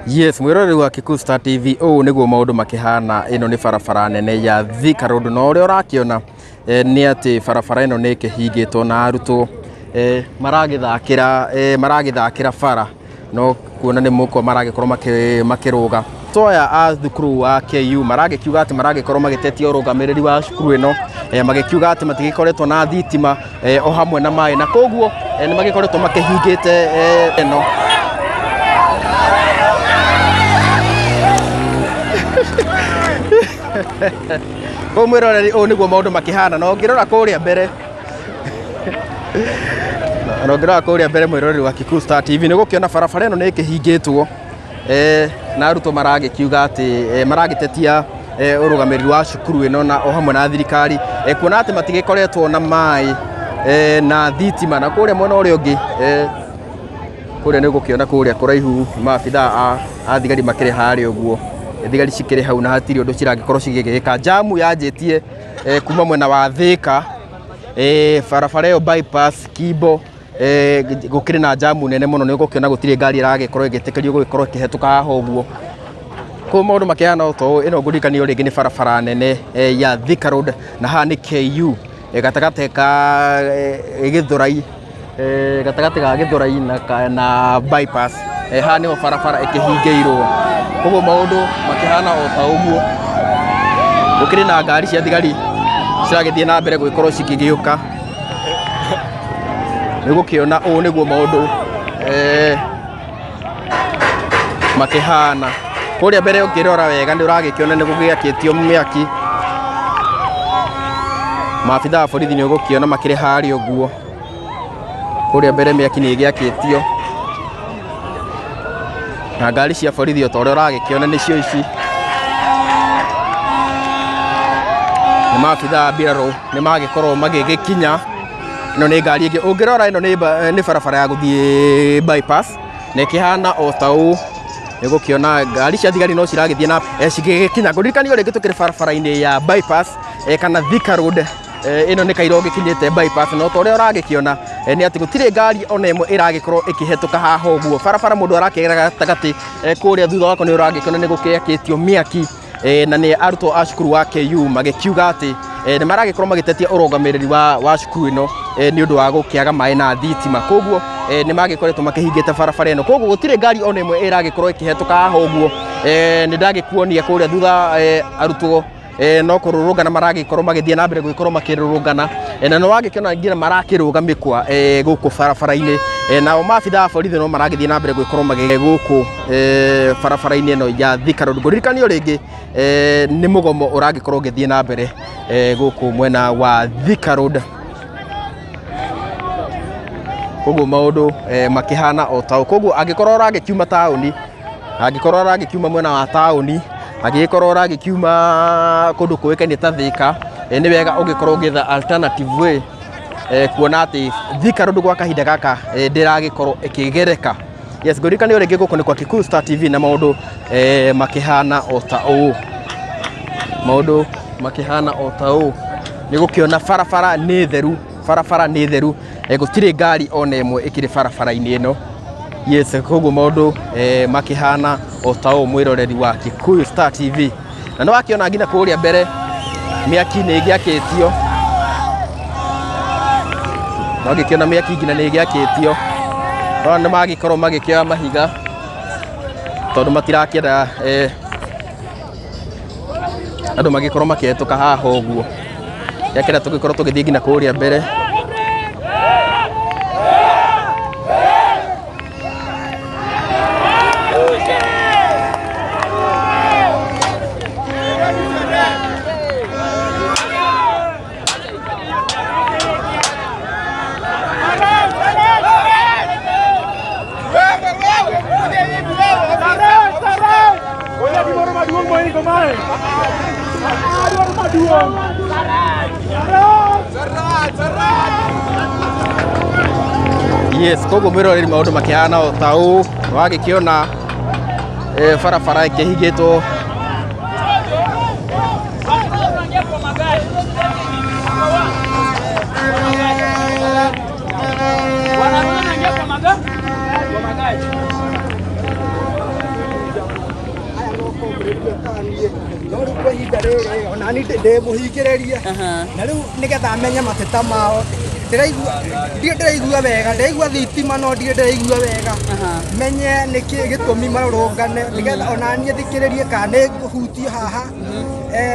Yes, mwiroreri wa Kikuyu Star TV niguo maundu makihana. Ino ni barabara nene ya Thika Road, no uria urakiona ni ati barabara ino ni kihingitwo na arutwo maragithakira bara, no kuona ni muko maragikorwo makiruga. Toya a thukuru wa KU maragikiuga ati maragikorwo magitetia urugamiriri wa cukuru ino, magikiuga ati matigikoretwo na thitima o hamwe na mai, na koguo ni magikoretwo makihingite ino. Ko mwiroreri niguo maundu makihana, no ngirora kuria mbere mwiroreri wa Kikuyu Star TV ni gukiona barabara ino ni kihingitwo na arutwo maragikiuga ati maragitetia urugamiriri wa cukuru ino na o hamwe na thirikari kuona ati matigikoretwo na mai na thitima, na kuria mwena uria ungi kuria ni gukiona kuria kuraihu maabitha a thigari makiri hari uguo, thigari cikiri hau na hatiri undu cirangikorwo cigigika. Jamu yanjitie kuma mwena wa Thika, barabara iyo bypass Kimbo, gukiri na jamu nene muno, ni gukiona gutire ngari iragikorwo igitikirio gugikorwo ikihetuka haha uguo. Ko maundu makihana uto ino ngurikanio ringi ni barabara nene ya Thika Road, na ha ni KU gatagate ka Githurai, gatagate ga Githurai na bypass ha ni barabara ikihingeirwo. Koguo maundu makihana o ta uguo, gukiri na ngari cia thigari ciragithie na mbere gugikorwo cikigiuka. Ni gukiona niguo maundu makihana. Kuria mbere ukirora wega ni uragikiona ni gugiakitio miaki, maabitha a borithi ni ugukiona makiri hari uguo. Kuria mbere miaki ni igiakitio na ngari cia borithi o ta uria uragikiona nicio ici, ni maabitha mbirarũ ni magikorwo magigikinya. Ino ni ngari ingi ungirora, ino ni barabara ya guthie bypass na ikihana o ta uu. Ni gukiona ngari cia thigari no ciragithie na cigigikinya. Ngurikanio ringi tukiri barabara-ini ya bypass kana Thika Road. Ino ni kairo gikinyite bypass, no ta uria uragikiona ni ati gutire ngari ona imwe iragikorwo ikihetuka haha uguo. Barabara mundu arakegera gatagati kuria thutha wako ni uragikiona ni gukiakitio miaki, na ni arutwo a cukuru wa KU magikiuga ati ni maragikorwo magitetia urugamiriri wa cukuru ino ni undu wa gukiaga mai na thitima. Koguo ni magikoretwo makihingite barabara ino, koguo gutire ngari ona imwe iragikorwo ikihetuka haha uguo. Ni ndagikuonia kuria thutha arutwo no kururungana maragikorwo magithie na mbere gugikorwo makirurungana, na no wagikiona ngira marakiruga mikwa guku barabara-ini, nao maabitha a borithi no maragithie na mbere gugikorwo magige guku barabara-ini ino ya Thika Road. Ngurikanio ringi ni mugomo uragikorwo githie na mbere guku mwena wa Thika Road. Koguo maundu makihana o ta. Koguo angikorwo uragikiuma tauni, angikorwo uragikiuma mwena wa tauni, angikorwo uragikiuma kundu kuikanie ta Thika, ni wega ungikorwo ngitha alternative way, kuona ati Thika Road gwa kahinda gaka ndiragikorwo ikigereka. Yes, ngurikanio ringi guku ni kwa Kikuyu Star TV na maundu makihana o ta uu. Maundu makihana o ta uu ni gukiona barabara ni theru, gutire ngari ona imwe ikiri barabara-ini ino. Yes, koguo maundu makihana o ta uu mwiroreri wa Kikuyu Star TV. Na no wakiona nginya kuria mbere miaki ni igiakitio, no gikiona miaki nginya ni igiakitio, no ni magikorwo magikioya mahiga tondu matirakienda andu magikorwo makihetuka haha uguo. Yakira tugikorwo tugithie nginya kuria mbere. Yes, koguo mwiroreri maundu makihana o ta uu. Wagikiona barabara ikihingitwo muthie no ru kwa hinda riri ona ni ndimuhingirerie na riu nigetha amenye mateta mao ndiraigua wega ndaigua thitima no ndiraigua wega menye niki gitumi marorongane nigetha ona nie thikiririe kana nguhutie haha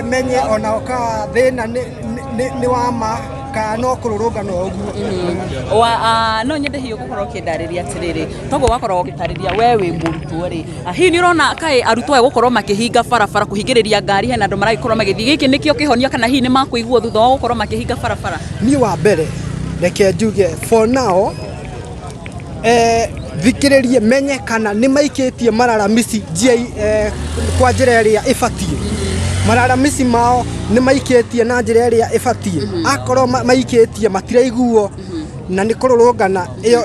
menye ona ka thina ni wama no kururungana oguo no nyende hiyo gukorwo kindariria atiriri togo wakorwo gitariria we wi murutwo ri hi ni urona kai arutwo e gukorwo makihinga barabara kuhingiriria ngari hena andu maragikorwo magithii giki nikio kihonia kana hi ni makuigwo thutha wa gukorwo makihinga barabara ni wa mbere reke njuge for now thikiririe menye kana ni maikitie mararamisi kwa njira iria ibatie mararamisi mao ni maikitie na njira iria ibatie akorwo maikitie matiraiguo na ni kururungana iyo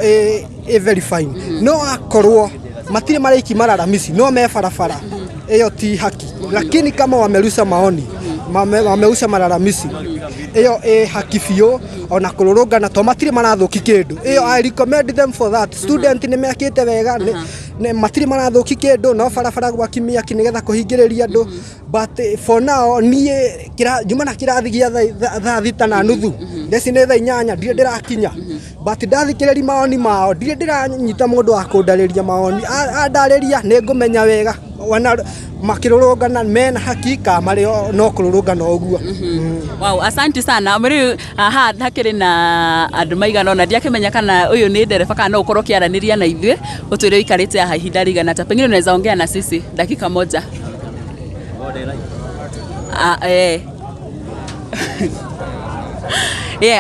very fine no akorwo matire maraiki mararamisi no me barabara iyo ti haki lakini kama wamerusha maoni wamerusha mararamisi iyo haki fio ona kururungana to matire marathuki kindu iyo I recommend them for that student ni mekite wega ne matire marathuki kindu no barabara gwakimia kinigetha kuhingiriria andu but for now nie juma na kirathi gia thaa thita na nuthu ndeci ni thaa 8 ndire ndirakinya but ndathikiriri maoni mao ndire ndiranyita mundu wa kundariria maoni andariria ni ngumenya wega wana makirurungana mena hakika mari no kururungana oguo wow asante sana muri hakiri na andu maigana ona ndiakimenya kana uyu ni ndereba kana ukorwo kiaraniria na ithuĩ utwire ikarite ya ihinda rigana ta pengine unaweza ongea na sisi dakika moja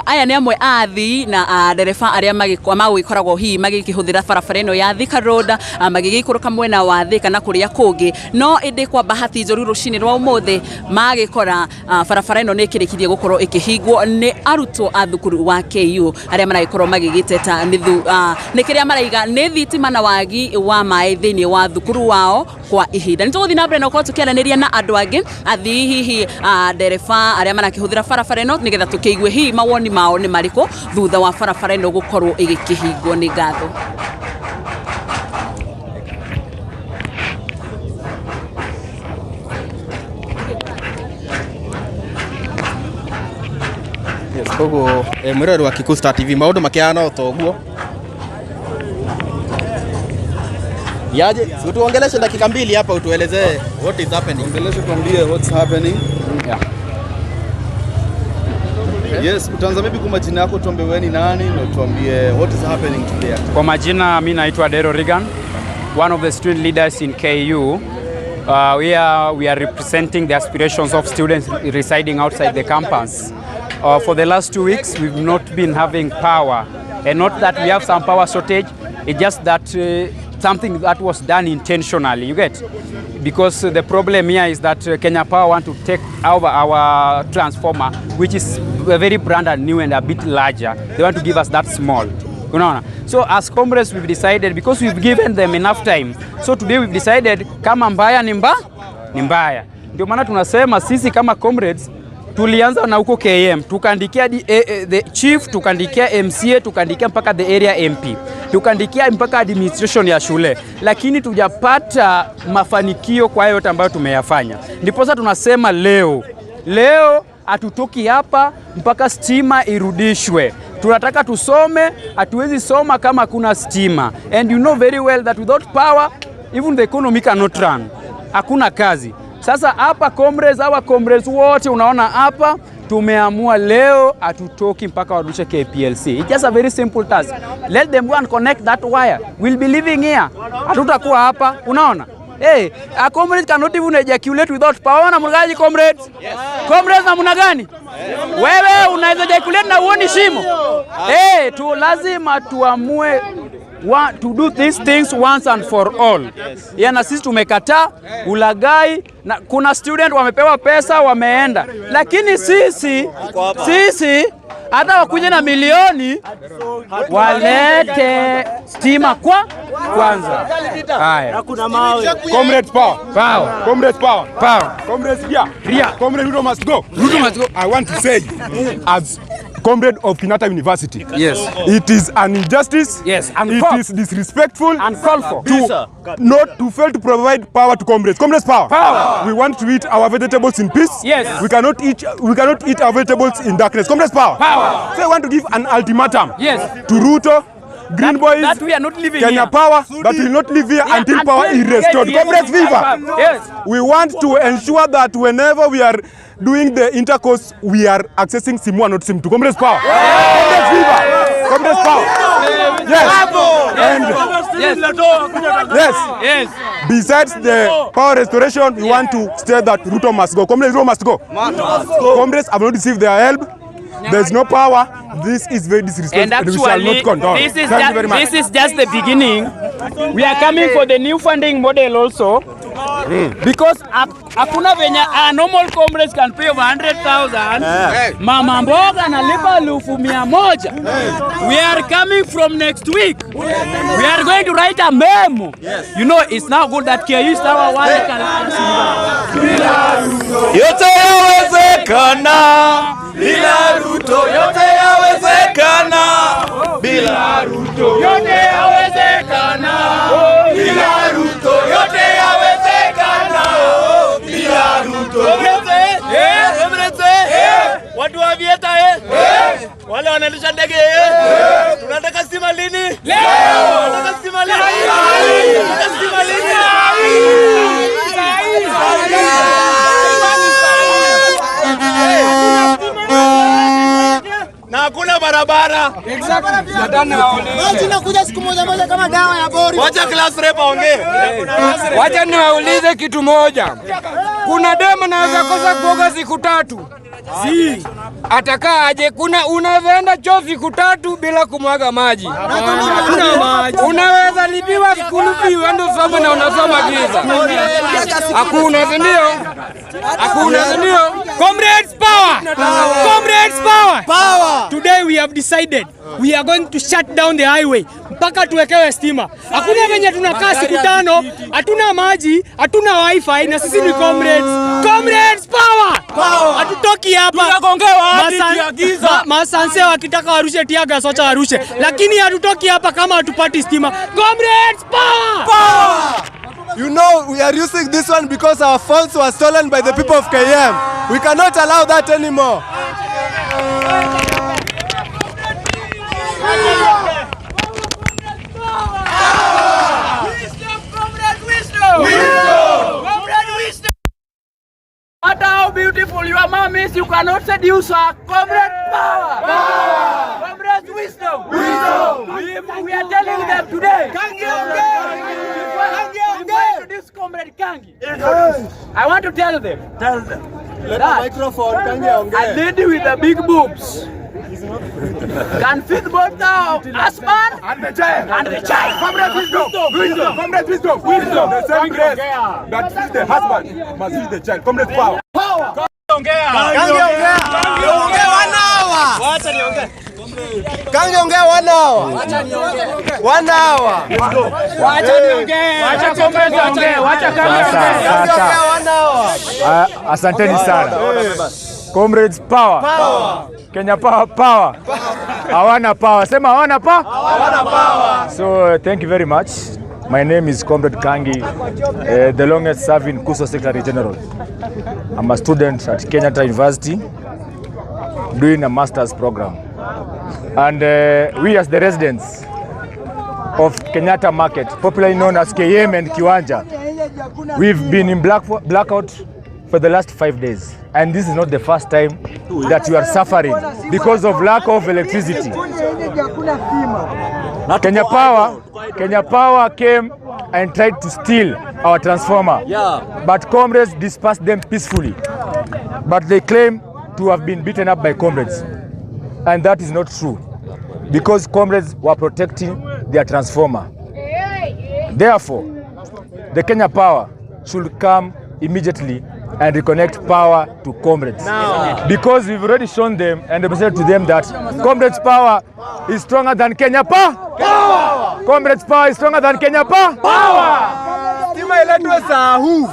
aya ni amwe athi na ndereba aria magikoragwo hi magikihuthira barabara ino ya Thika Road magigikuruka mwena wa Thika na kuria kungi no indi kwa bahati njoru rucini rwa umuthi magikora barabara ino ni kirikirie gukorwo ikihingwo ni arutwo a thukuru wa KU aria maragikorwo magigiteta ni kiria maraiga ni thitima na wagi wa mai thiini wa thukuru wao kwa ihinda nituguthi na mbere na ukorwo tukiaraniria na andu angi athi hihi ndereba aria marakihuthira barabara ino nigetha tukiigue hi mawoni mao ni mariko thutha wa barabara ino gukorwo igikihingwo ni ngatho kogo mwirori wa Kikuyu Star TV maundu makiana otoguo yaje tuongeleshe dakika mbili hapa utuelezee what is happening tuambie what's happening Yes, utaanza maybe kwa majina yako tuambie wewe ni nani na tuambie what is happening today. Kwa majina mimi naitwa Dero Regan, one of the student leaders in KU. We are representing the aspirations of students residing outside the campus. For the last 2 weeks we've not been having power, and not that we have some power shortage, it's just that something that was done intentionally, you get? Because the problem here is that Kenya Power want to take over our transformer, which is very brand new and a bit larger. They want to give us that small. You know? So as comrades we've decided, because we've given them enough time, so today we've decided kama mbaya ni mbaya. Ndio maana tunasema sisi kama comrades tulianza na huko KM, tukaandikia the chief, tukaandikia MCA, tukaandikia mpaka the area MP, tukaandikia mpaka administration ya shule, lakini tujapata mafanikio kwa yote ambayo tumeyafanya. Ndipo sasa tunasema leo hatutoki hapa mpaka stima irudishwe. Tunataka tusome, hatuwezi soma kama kuna stima. And you know very well that without power, even the economy cannot run. Hakuna kazi. Sasa hapa comrades wote unaona hapa tumeamua leo hatutoki mpaka warudishe KPLC. It's just a very simple task. Let them go and connect that wire. We'll be living here. Hatutakuwa hapa, unaona? Hey, a comrade cannot even ejaculate without power. Na mnagaji comrades? Yes. Comrades na mnagani? Yes. Wewe unaweza ejaculate na uoni shimo? Hey, lazima tuamue to do these things once and for all. Yes. Ya na sisi tumekataa ulagai, na kuna student wamepewa pesa wameenda, lakini sisi hata wakuje na milioni walete stima kwanza. Haya. Comrades power. Comrades power. Comrades here. Comrades Ruto must go. I want to say, as comrade of Kenyatta University. Yes. It is an injustice. Yes. It is disrespectful. Uncalled for. Not to fail to provide power to comrades. Comrades power. Power. We want to eat our vegetables in peace. Yes. We cannot eat our vegetables in darkness. Comrades power. Power. So I want to give an ultimatum. Yes. To Ruto, Green Boys, that we are not living Kenya here. Power, that will not live here until power is restored. Comrades Viva. Yes. We want to ensure that whenever we are doing the intercourse, we are accessing SIM1, not SIM2. Comrades power. Comrades Viva. Comrades power. Yes. And Yes. besides the power restoration, we want to state that Ruto must go. Comrades, Ruto must go. Comrades have not received their help. There's no power. This is very disrespectful. And we shall actually, not condone. this is Thank just the beginning. We are coming for the new funding model also. Because hakuna venye normal comrades can pay over 100,000. Mama mboga analipa 1,100. We are coming from next week. We are going to write a memo. You know, it's not good that KU Star one can. Yote yawezekana bila Ruto, yote yawezekana bila Ruto, yote yawezekana bila Ruto, yote yawezekana bila Ruto. Watu wa Vieta wale wanaendesha ndege tunataka stima lini? Leo. Tunataka stima lini? Tunataka stima lini? Na hakuna barabara. Maji inakuja siku moja kama dawa ya bori. Wacha class rep aongee. Wacha niwaulize kitu moja. Kuna demo naweza kosa kuoga siku 3. Si. Atakaa aje? Unaweza choo siku 3 bila kumwaga maji. Hakuna maji. Unaweza lipiwa school fee uende usome na unasoma giza. Hakuna, ndio? Hakuna, ndio? Comrades power! Comrades power! Power! Today we have decided we are going to shut down the highway mpaka tuwekewe stima. Hakuna venye tunakaa siku 5, hatuna maji, hatuna wifi na sisi ni comrades. Comrades power! Power! Hatutoki hapa. Tunagongewa hadi tiagiza. Masanse wakitaka warushe tiaga socha warushe. Lakini hatutoki hapa kama hatupati stima. Comrades power! Power! You know, we are using this one because our phones were stolen by the people of KM. We cannot allow that anymore. No matter how beautiful your mom is, you cannot seduce her. Comrade power! Power! Comrade wisdom! Wisdom! We are telling them today. Kangi to this comrade Kangi. I want to tell them. Tell them. Let the microphone. Kangi a lady with the big boobs can feed both the husband and the child. And the child. Comrade wisdom! Wisdom! Comrade wisdom! Wisdom! The same grace that feeds the husband must feed the child. Comrade power! Power! Kangi ongea 1 hour. Wacha niongee. Kangi ongea 1 hour. Wacha niongee. 1 hour. Wacha niongee. Wacha comrade ongee. Wacha Kangi ongea 1 hour. Asanteni sana. Comrades power. Power. Kenya power. Power. Hawana power. Sema hawana power. Hawana power. So thank you very much. My name is Comrade Kangi, the longest serving KUSO Secretary General. I'm a student at Kenyatta University doing a master's program. And we as the residents of Kenyatta Market, popularly known as KM and Kiwanja, we've been in blackout for the last 5 days. And this is not the first time that we are suffering because of lack of electricity. Kenya Power came and tried to steal our transformer. But comrades dispersed them peacefully. But they claim to have been beaten up by comrades. And that is not true, because comrades were protecting their transformer. Therefore, the Kenya Power should come immediately and reconnect power to comrades. Because we've already shown them and demonstrated to them that comrades' power is stronger than Kenya Power. Comrades' power is stronger than Kenya Power. iletwe sahu.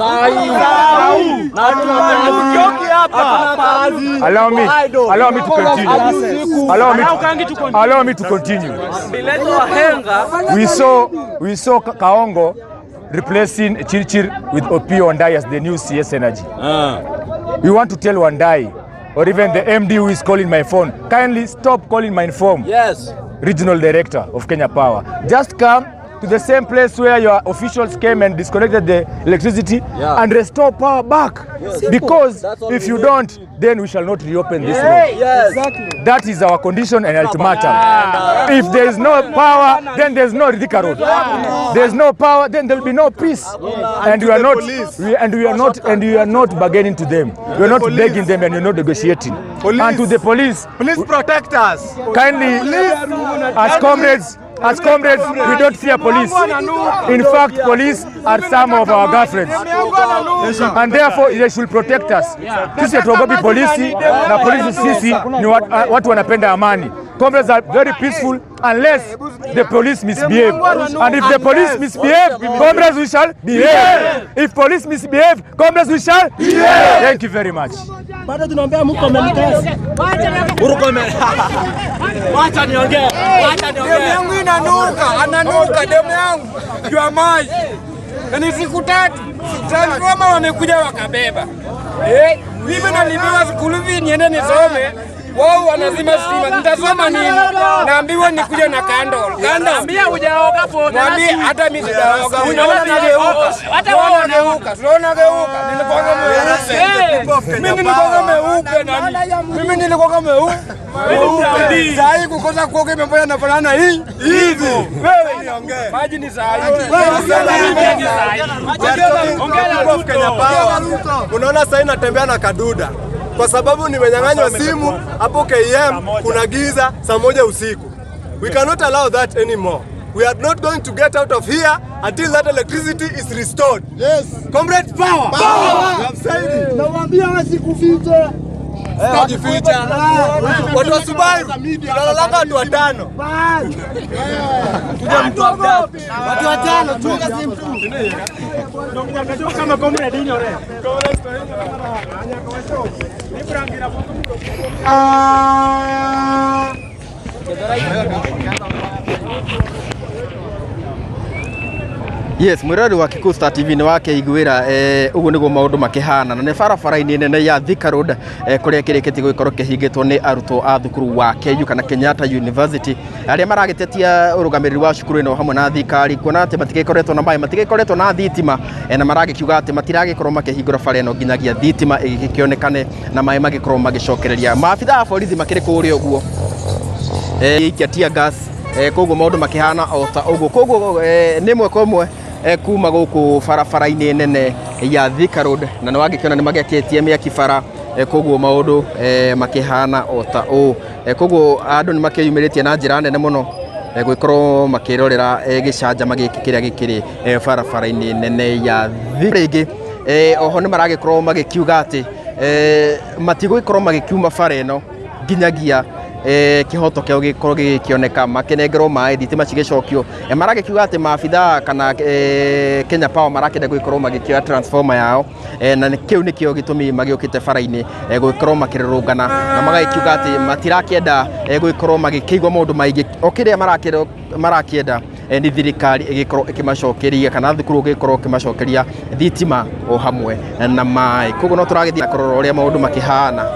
Na tunaondoki hapa. Allow me to continue. Allow me to continue. We saw Kaongo replacing Chirchir with Opiyo Wandayi as the new CS Energy. We want to tell Wandayi, or even the MD who is calling my phone, kindly stop calling my phone. Yes. Regional Director of Kenya Power. Just come to the same place where your officials came and disconnected the electricity and restore power back. Yes. Because if you don't, then we shall not reopen this road. Yes. Exactly. That is our condition and ultimatum. If there is no power, then there is no Thika Road. There is no power, then there will be no peace. And we are not bargaining to them. We are not begging them, and we are not negotiating. And to the police, please protect us. Kindly, as comrades, we don't fear police. In fact, police are some of our girlfriends. And therefore, they should protect us. Sisi hatuogopi polisi, na polisi sisi ni watu wanapenda amani. Comrades are very peaceful unless the police misbehave. And if the police misbehave, comrades we shall behave. If police misbehave, comrades we shall behave. Thank you very much. Bado tunaombea mko mmemkaza. Wacha niongee. Demu yangu ananuka demu yangu. Jua maji. Na ni siku 3. Transformer wamekuja wakabeba. Mimi nalibiwa skulu hivi niende nisome. Wao wanazima stima. Nitasoma nini? Naambiwa nikuje na candle. Naambia hujaoga po. Naambia hata mimi sijaoga. Unaona nageuka. Hata wao wanageuka. Tunaona geuka. Nilikuwa mweupe. Sasa kukosa kuoga imefanya nafanana hivi. Wewe niongee. Maji ni saa hii. Ongea Kenya Power. Unaona sasa natembea na kaduda. Kwa sababu nimenyang'anywa simu hapo KM, kuna giza saa 1 usiku. We cannot allow that anymore. We are not going to get out of here until that electricity is restored. Yes. Comrade Power. We have said it. Nawaambia wasikufiche. Kujificha. Watu wa Subaru. Tunalalanga watu 5. Kuja mtu update. Watu 5 chunga simu tu. Ndio kama comrade hii ore. Yes, mwirori wa Kikuyu Star TV ni wake igwira uguo niguo maundu makihana na ne barabara-ini nene ya Thika Road kuria kirikiti gukorwo kihingitwo ni arutwo a thukuru wa KU kana Kenyatta University aria maragitetia urugamiriri wa cukuru ino hamwe na thikari kuona ati matigikoretwo na mai matigikoretwo na thitima na maragikiuga ati matiragikorwo makihingura bara ino nginyagia thitima igikionekane na mai magikorwo magicokereria maabitha a borithi makiri kuria uguo ikiatia gas koguo maundu makihana o ta uguo koguo ni mwe komwe kuma guku barabara-ini nene ya Thika Road na niwagikiona ni magiakitie miaki bara koguo maundu makihana o ta u koguo andu ni makiyumiritie na njira nene muno gwikorwo makirorera gicanja magiki kiria gikiri barabara-ini nene ya Thika ringi oho ni maragikorwo magikiuga ati matigwikorwo magikiuma bara ino nginyagia kihoto kio gikorwo gikioneka makenengerwo mai thitima cigicokio maragikiuga ati maabitha kana Kenya Power marakenda gwikorwo magikioya transformer yao na kiu nikio gitumi magiukite bara-ini gwikorwo makirurungana na magakiuga ati matirakienda gwikorwo magikigwa maundu maingi okiria marakienda ni thirikari igikorwo ikimacokeria kana thukuru gikorwo ikimacokeria thitima o hamwe na mai koguo no turagithia kurora uria maundu makihana.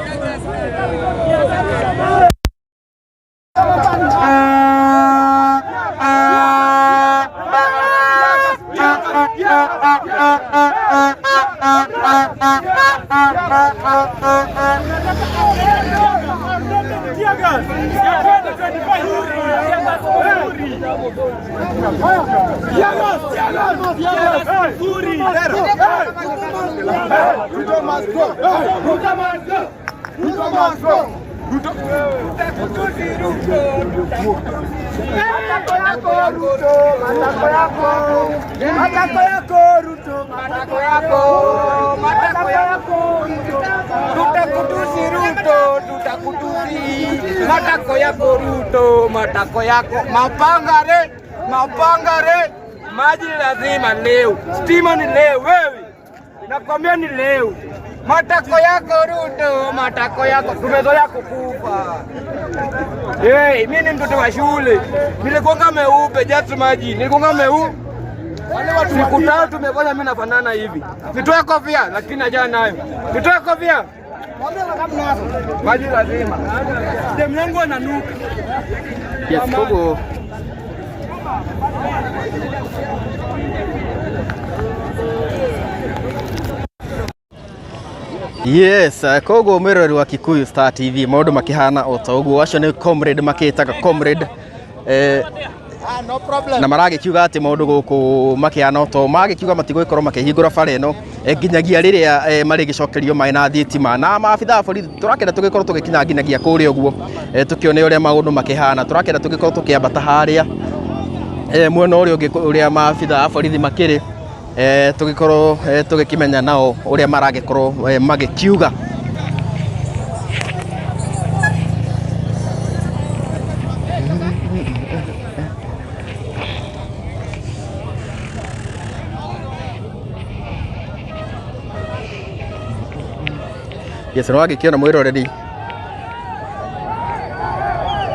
Matako yako Ruto, mapangare, maji lazima leo, stima ni leo. Wewe nakwambia ni leo. Matako yako Ruto, matako yako, tumezoea kukufa. Mimi ni mtoto wa shule, nilikuwa meupe just maji, nilikuwa meupe. Wale watu siku 3 tumefanya mimi nafanana hivi. Nitoe kofia lakini haja nayo. Nitoe kofia. Maji lazima. Ndio mlango ananuka. Yes, Kogo. Yes, Kogo mwirori wa Kikuyu Star TV maundu makihana o ta uguo acio ni comrade makitaga comrade no problem na maragikiuga ati maundu guku makihana o to magikiuga matigwikorwo makihingura bara ino nginyagia riria mari gicokerio mai na thitima na maabitha borithi turakenda tugikorwo tugikinya nginyagia kuria uguo tukione uria maundu makihana turakenda tugikorwo tukiambata haria mwena uria maabitha borithi makiri tugikorwo tugikimenya nao uria maragikorwo magikiuga. Yes, no agikiona mwiroreri.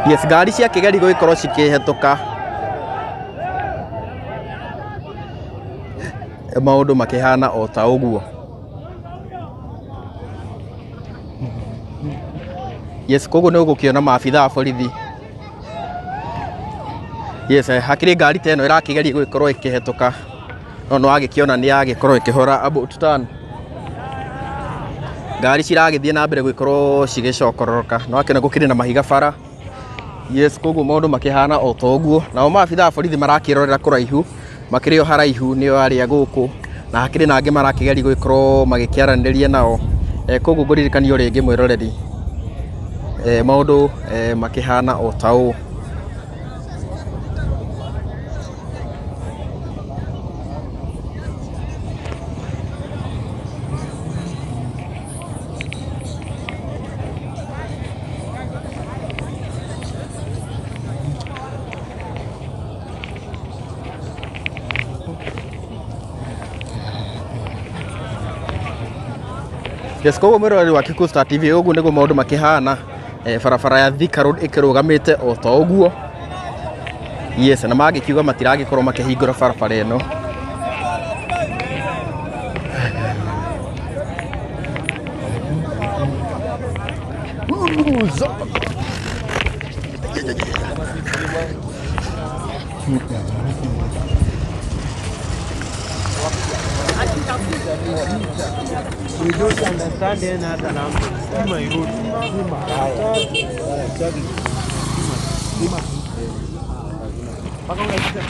Yes, ngari cia kigari gugikorwo cikihetoka maundu makihana o ta uguo. Yes, kogo no gukiona maabitha borithi. Yes, hakiri ngari teno irakigeri gugikorwo ikihetoka no agikiona ni agikorwo ikihora about turn. Ngari ciragithie na mbere gugikorwo cigicokororoka no akena gukiri na mahiga bara. Yes, kogo maundu makihana o ta uguo na maabitha borithi marakirorera kuraihu makirio haraihu nio aria guku na hakiri nange marakigeri guikorwo magikiaraniria nao koguo nguririkanio ringi mwiroreri maundu makihana o ta u. Yes, koguo mwiroreri wa Kikuyu Star TV uguo niguo maundu makihana barabara ya Thika Road ikirugamite o ta uguo. Yes, na magikiuga matiragikorwo makihingura barabara ino. We don't understand any other language. My road. Online class.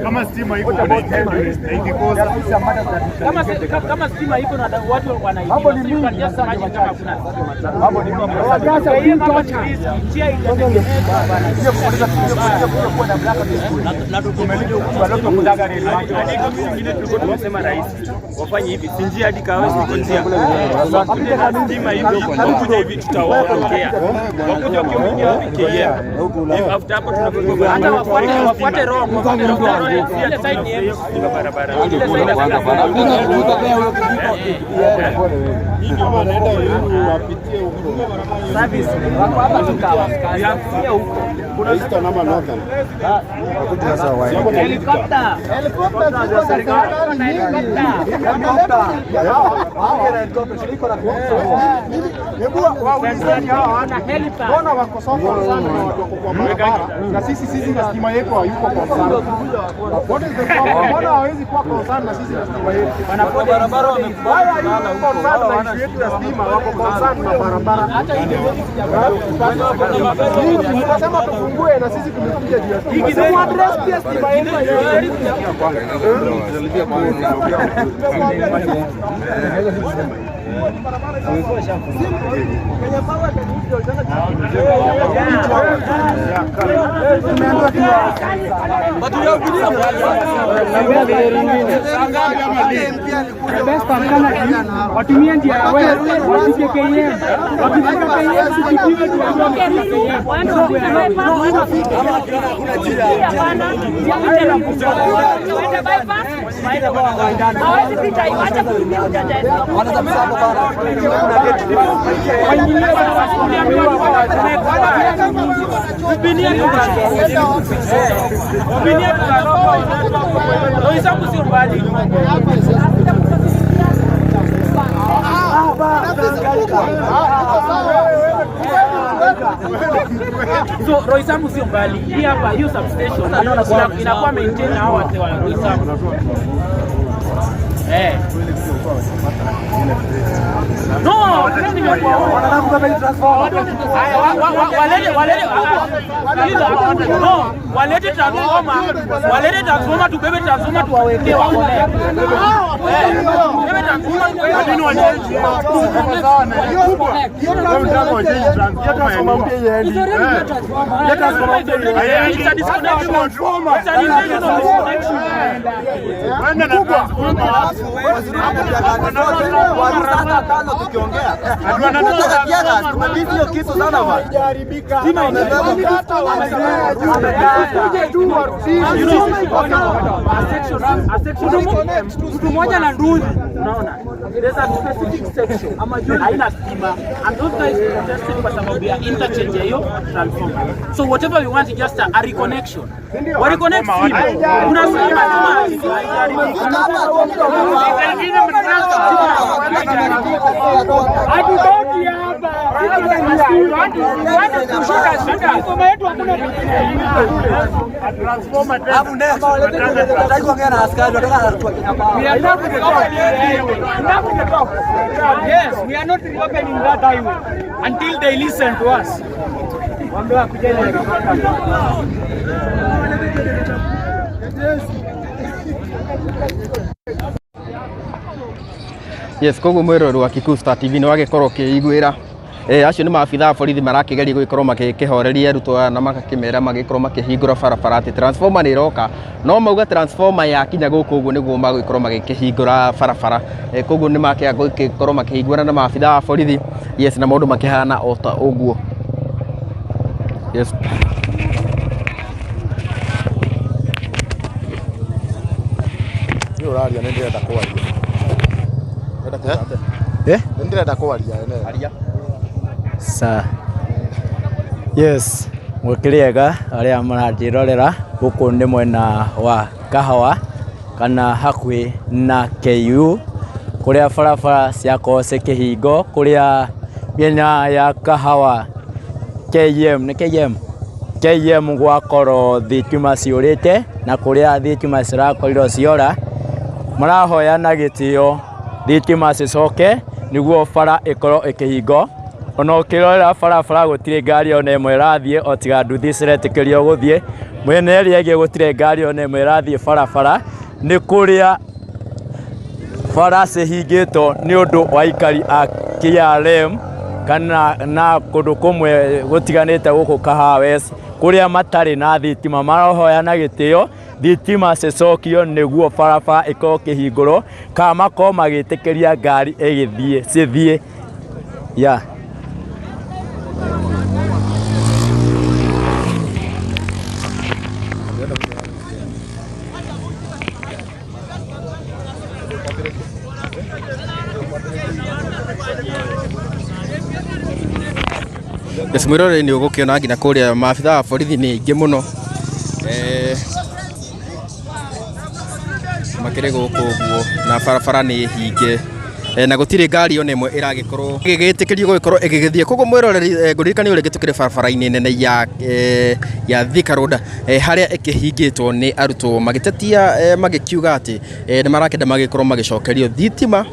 Kama stima iko kama stima iko na watu wanaibiwa. Hapo ni mingi kama kuna. hapo ni mingi. Njia itatengenezwa bana. Na tumeleta kudaga ni tunasema rais wafanye hivi. Si njia hadi hawezi kujia. Wakuje na stima hivi, wakuje hivi tutawaongea. Wakuje wakiongea KM. After hapo tunafunga hata wafuate roho, ile side ni ile barabara. Ile side inafika wapitie huko. Service wako hapa tukawafikia huko. Kuna lista namba northern. Hakuja sawa. Helicopter. Helicopter za serikali na helicopter. Shirika la hebu waulizeni hao wana helipad. Mbona wako soko sana kwa barabara na sisi na stima yetu hayuko kwa sana. What is the problem? Mbona hawezi kuwa kwa sana na sisi na stima yetu? Wanapoda barabara wamekubali kwa sana na yetu ya stima wako kwa sana na barabara. Hata hivi tunasema tufungue na sisi tumekuja juu ya stima. Sisi address pia stima yetu. Watumie njia ya wewe wasike KM wakifika KM sikipiwe So Roysambu sio mbali. Hii hapa hiyo substation inakuwa maintain na hao watu wa Roysambu. No, walete transformer tubebe transformer tuwawekee wako naye. Bebe transformer mtu mmoja na nduzi, unaona there's a specific section ama haina stima and those guys protesting kwa sababu ya interchange hiyo transformer. So whatever we want is just a reconnection. Wa reconnect stima. Kuna stima hatutoki hapa. Transformer yetu hakuna transformer tena. Nataka kuongea na askari nataka yes, we are not reopening that highway until they listen to us. Waambie kujeni. Yes, koguo mwirori wa Kikuyu Star TV ni wagikorwo kiigwira acio ni maabitha borithi marakigeria gugikorwo makihoreria arutwo na makakimera magikorwo makihingura barabara ati transformer ni roka no mauga transformer yakinya guku uguo niguo magikorwo magikihingura barabara koguo ni makia gugikorwo makihingura na maabitha borithi yes na maundu makihana ota uguo yes Uraria ndirenda kwaria ndirenda kwaria aria sa yes mwikiriega aria maranjirorera guku ni mwena wa Kahawa kana hakwi na KU kuria barabara ciakorwo cikihingo kuria miena ya Kahawa KM ni KM gwakorwo thitima ciurite na kuria thitima cirakorirwo ciora marahoya na gitio thitima cicoke niguo bara ikorwo ikihingo ona ukirorera barabara gutire ngari ona imwe rathie o tiga nduthi ciretikirio guthie mwene area igi gutire ngari ona imwe rathie barabara ni kuria bara cihingitwo ni undu wa ikari a KRM kana na kundu kumwe gutiganite guku Kahawes kuria matari na thitima marohoya na gitio thitima cecokio niguo barabara iko kihinguro kama ko magitikiria ngari igithie cithie ya Mwirore ni ugukiona ngina kuria maabitha a borithi ni aingi muno makire guku guo na barabara ni hinge na gutire ngari ona imwe iragikorwo igitikirio gukorwo igigithie koguo mwiroreri nguririkani uri gitukire barabara-ini nene ya Thika Road haria ikihingitwo ni arutwo magitetia magikiuga ati ni marakenda magikorwo magicokerio thitima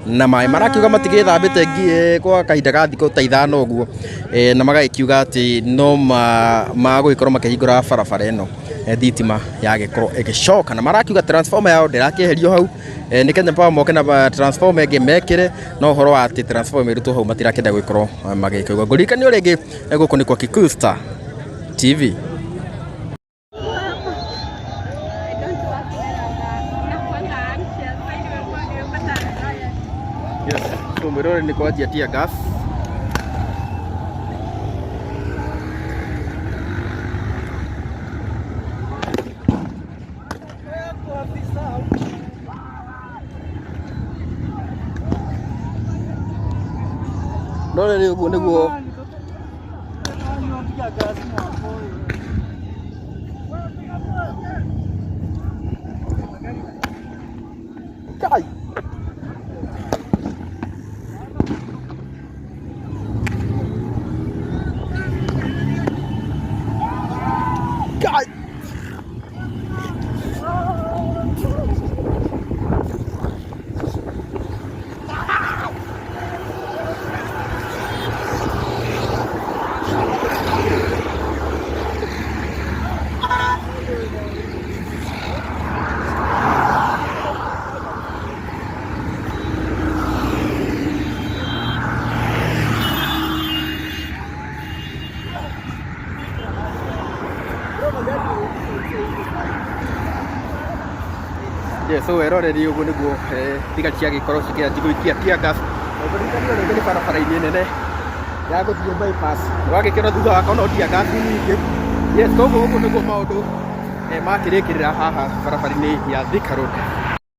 na mai marakiuga matigithambite kwa kahinda ga thikũ ta 5 ũguo na magaikiuga ati no magũgikorwo makihingũra barabara ĩno thitima yagikorwo igicoka na marakiuga transformer yao ndĩrakĩeherio hau ni Kenya Power moke na transformer ĩngĩ mekĩre no ũhoro wa ati transformer ĩrutwo hau matirakĩenda gũgikorwo magĩkĩuga ngũririkani ũrĩa ĩngĩ gũkũ nĩ kwa Kikuyu Star TV. Mwirore ni kwa tia gas ndore ni uguo niguo kai so weroreri uguo niguo thigari cia gikorwo cikĩanjia tia gas nĩ barabara-inĩ nene ya gũthiĩ bypass wagĩkĩra thutha wa kana tia gas nyingĩ yes koguo ũguo nĩguo maũndũ makĩrĩkĩrĩra haha barabara-inĩ ya Thika Road.